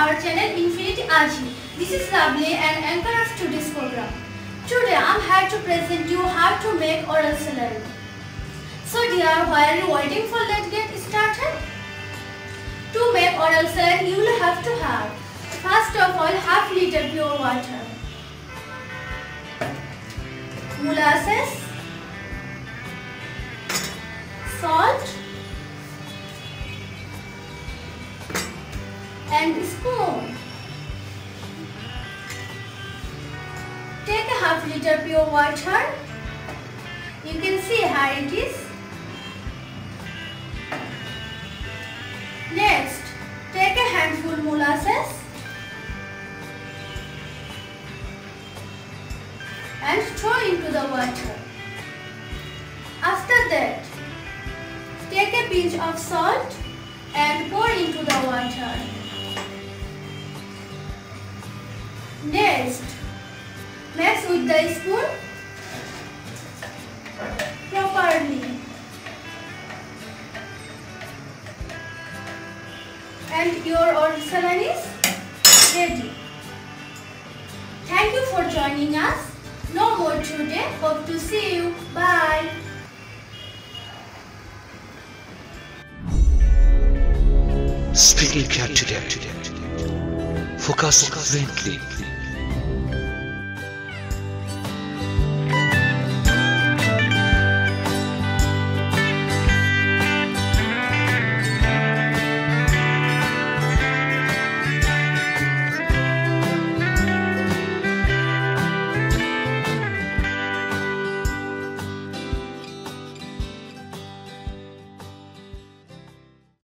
our channel Infinity Ahzee. This is Lovely and anchor of today's program. Today I am here to present you how to make oral saline. So dear, while you waiting for let's get started? To make oral saline you will have to have first of all half liter pure water, molasses, salt and spoon. Take a half liter pure water. You can see how it is. Next, take a handful molasses and throw into the water. After that, take a pinch of salt and pour into the water. Next, mix with the spoon properly and your oral saline is ready. Thank you for joining us. No more today. Hope to see you. Bye. Speaking today. Focus gently.